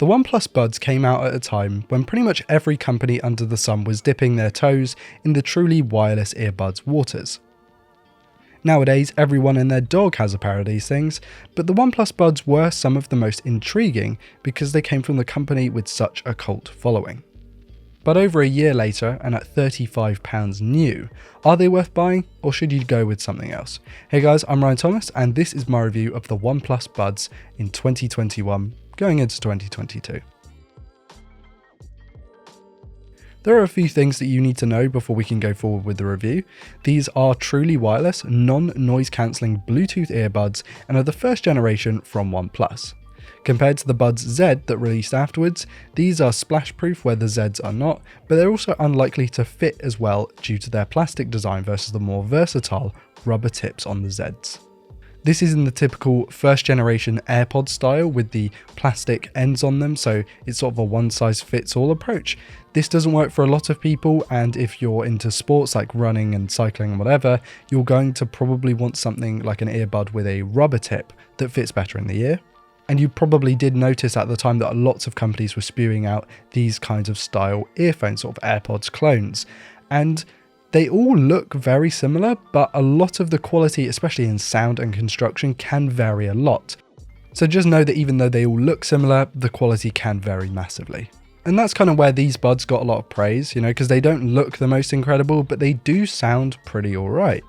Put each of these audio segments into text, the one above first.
The OnePlus Buds came out at a time when pretty much every company under the sun was dipping their toes in the truly wireless earbuds waters. Nowadays, everyone and their dog has a pair of these things, but the OnePlus Buds were some of the most intriguing because they came from the company with such a cult following. But over a year later, and at £35 new, are they worth buying, or should you go with something else? Hey guys, I'm Ryan Thomas, and this is my review of the OnePlus Buds in 2021, going into 2022. There are a few things that you need to know before we can go forward with the review. These are truly wireless, non-noise cancelling Bluetooth earbuds and are the first generation from OnePlus. Compared to the Buds Z that released afterwards, these are splash proof where the Zs are not, but they're also unlikely to fit as well due to their plastic design versus the more versatile rubber tips on the Zs. This is in the typical first generation AirPod style with the plastic ends on them, so it's sort of a one size fits all approach. This doesn't work for a lot of people, and if you're into sports like running and cycling and whatever, you're going to probably want something like an earbud with a rubber tip that fits better in the ear. And you probably did notice at the time that lots of companies were spewing out these kinds of style earphones, sort of AirPods clones. And they all look very similar, but a lot of the quality, especially in sound and construction, can vary a lot. So just know that even though they all look similar, the quality can vary massively. And that's kind of where these buds got a lot of praise, because they don't look the most incredible, but they do sound pretty alright.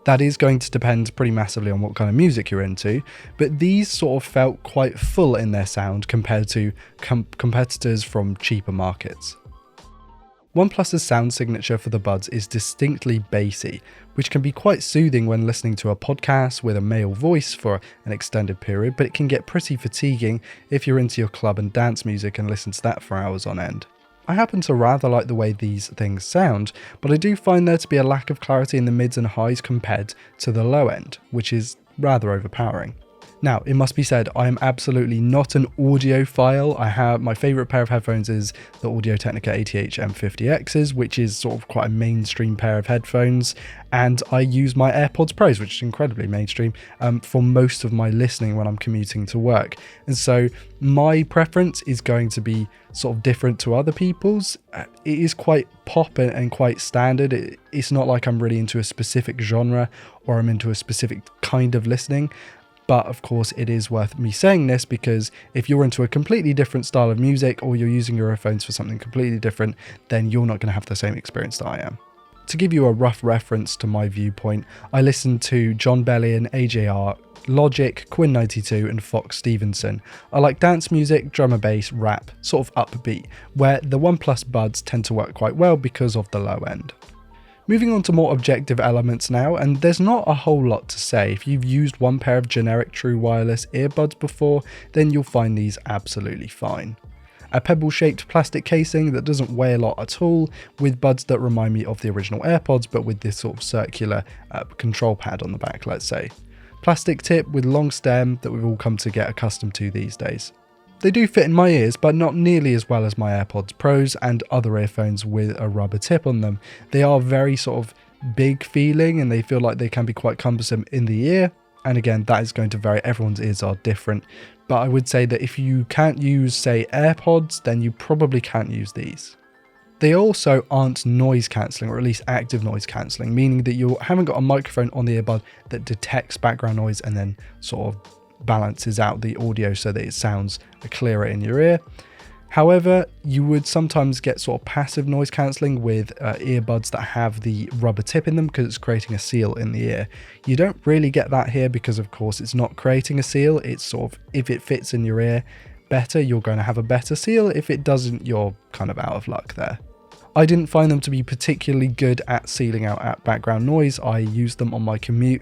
That is going to depend pretty massively on what kind of music you're into, but these sort of felt quite full in their sound compared to competitors from cheaper markets. OnePlus's sound signature for the Buds is distinctly bassy, which can be quite soothing when listening to a podcast with a male voice for an extended period, but it can get pretty fatiguing if you're into your club and dance music and listen to that for hours on end. I happen to rather like the way these things sound, but I do find there to be a lack of clarity in the mids and highs compared to the low end, which is rather overpowering. Now, it must be said, I am absolutely not an audiophile. My favourite pair of headphones is the Audio-Technica ATH M50Xs, which is sort of quite a mainstream pair of headphones, and I use my AirPods Pros, which is incredibly mainstream, for most of my listening when I'm commuting to work. And so my preference is going to be sort of different to other people's. It is quite pop and quite standard. It's not like I'm really into a specific genre or I'm into a specific kind of listening. But of course, it is worth me saying this because if you're into a completely different style of music or you're using your earphones for something completely different, then you're not going to have the same experience that I am. To give you a rough reference to my viewpoint, I listen to John Bellion, AJR, Logic, Quinn 92 and Fox Stevenson. I like dance music, drum and bass, rap, sort of upbeat, where the OnePlus Buds tend to work quite well because of the low end. Moving on to more objective elements now, and there's not a whole lot to say. If you've used one pair of generic true wireless earbuds before, then you'll find these absolutely fine. A pebble-shaped plastic casing that doesn't weigh a lot at all, with buds that remind me of the original AirPods, but with this sort of circular control pad on the back, let's say. Plastic tip with long stem that we've all come to get accustomed to these days. They do fit in my ears, but not nearly as well as my AirPods Pros and other earphones with a rubber tip on them. They are very sort of big feeling and they feel like they can be quite cumbersome in the ear. And again, that is going to vary. Everyone's ears are different. But I would say that if you can't use, say, AirPods, then you probably can't use these. They also aren't noise cancelling, or at least active noise cancelling, meaning that you haven't got a microphone on the earbud that detects background noise and then sort of balances out the audio so that it sounds clearer in your ear. However, you would sometimes get sort of passive noise cancelling with earbuds that have the rubber tip in them because it's creating a seal in the ear. You don't really get that here because of course it's not creating a seal. It's sort of, if it fits in your ear better, you're going to have a better seal. If it doesn't, you're kind of out of luck there. I didn't find them to be particularly good at sealing out at background noise. I used them on my commute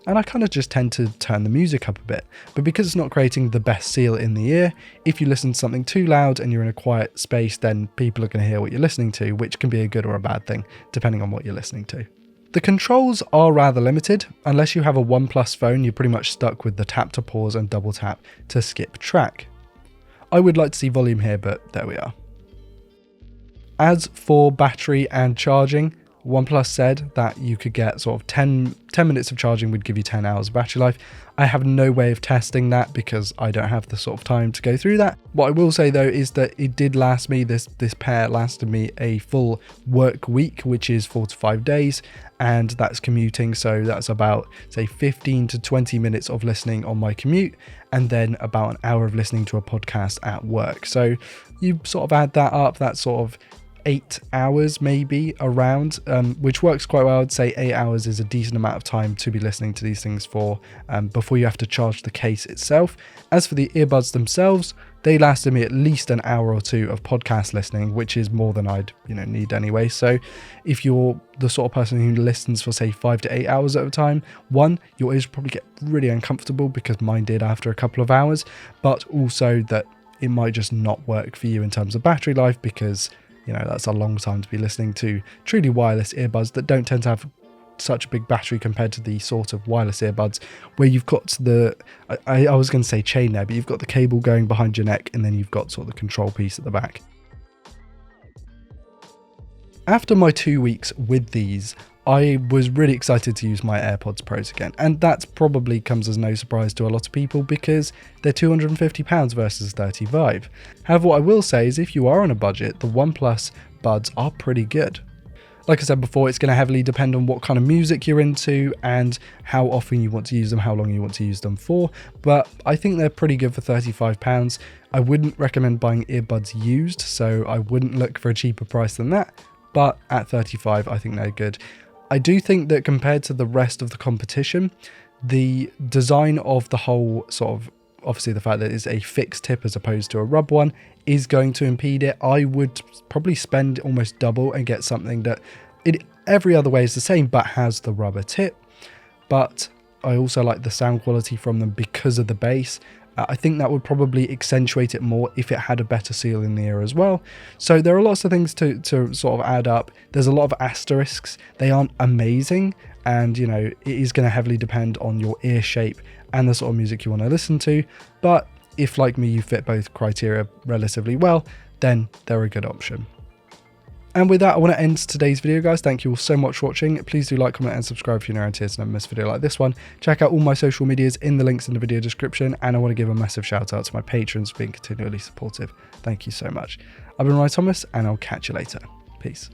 and I kind of just tend to turn the music up a bit. But because it's not creating the best seal in the ear, if you listen to something too loud and you're in a quiet space, then people are going to hear what you're listening to, which can be a good or a bad thing, depending on what you're listening to. The controls are rather limited. Unless you have a OnePlus phone, you're pretty much stuck with the tap to pause and double tap to skip track. I would like to see volume here, but there we are. As for battery and charging, OnePlus said that you could get sort of 10 minutes of charging would give you 10 hours of battery life. I have no way of testing that because I don't have the sort of time to go through that. What I will say though is that it did last me, this pair lasted me a full work week, which is 4 to 5 days, and that's commuting, so that's about say 15 to 20 minutes of listening on my commute, and then about an hour of listening to a podcast at work. So you sort of add that up, that's sort of 8 hours maybe around, which works quite well. I'd say 8 hours is a decent amount of time to be listening to these things for before you have to charge the case itself. As for the earbuds themselves, they lasted me at least an hour or two of podcast listening, which is more than I'd need anyway. So if you're the sort of person who listens for say 5 to 8 hours at a time, one, your ears probably get really uncomfortable, because mine did after a couple of hours, but also that it might just not work for you in terms of battery life, because that's a long time to be listening to truly wireless earbuds that don't tend to have such a big battery compared to the sort of wireless earbuds where you've got the, I was going to say chain there, but you've got the cable going behind your neck, and then you've got sort of the control piece at the back. After my 2 weeks with these, I was really excited to use my AirPods Pros again, and that probably comes as no surprise to a lot of people because they're £250 versus £35. However, what I will say is if you are on a budget, the OnePlus Buds are pretty good. Like I said before, it's going to heavily depend on what kind of music you're into and how often you want to use them, how long you want to use them for, but I think they're pretty good for £35. I wouldn't recommend buying earbuds used, so I wouldn't look for a cheaper price than that, but at £35 I think they're good. I do think that compared to the rest of the competition, the design of the whole sort of, obviously the fact that it's a fixed tip as opposed to a rub one, is going to impede it. I would probably spend almost double and get something that every other way is the same but has the rubber tip. But I also like the sound quality from them because of the bass. I think that would probably accentuate it more if it had a better seal in the ear as well. So there are lots of things to sort of add up. There's a lot of asterisks. They aren't amazing, and it is going to heavily depend on your ear shape and the sort of music you want to listen to. But if, like me, you fit both criteria relatively well, then they're a good option. And with that, I want to end today's video, guys. Thank you all so much for watching. Please do like, comment, and subscribe if you're new around here to never miss a video like this one. Check out all my social medias in the links in the video description. And I want to give a massive shout out to my patrons for being continually supportive. Thank you so much. I've been Ryan Thomas, and I'll catch you later. Peace.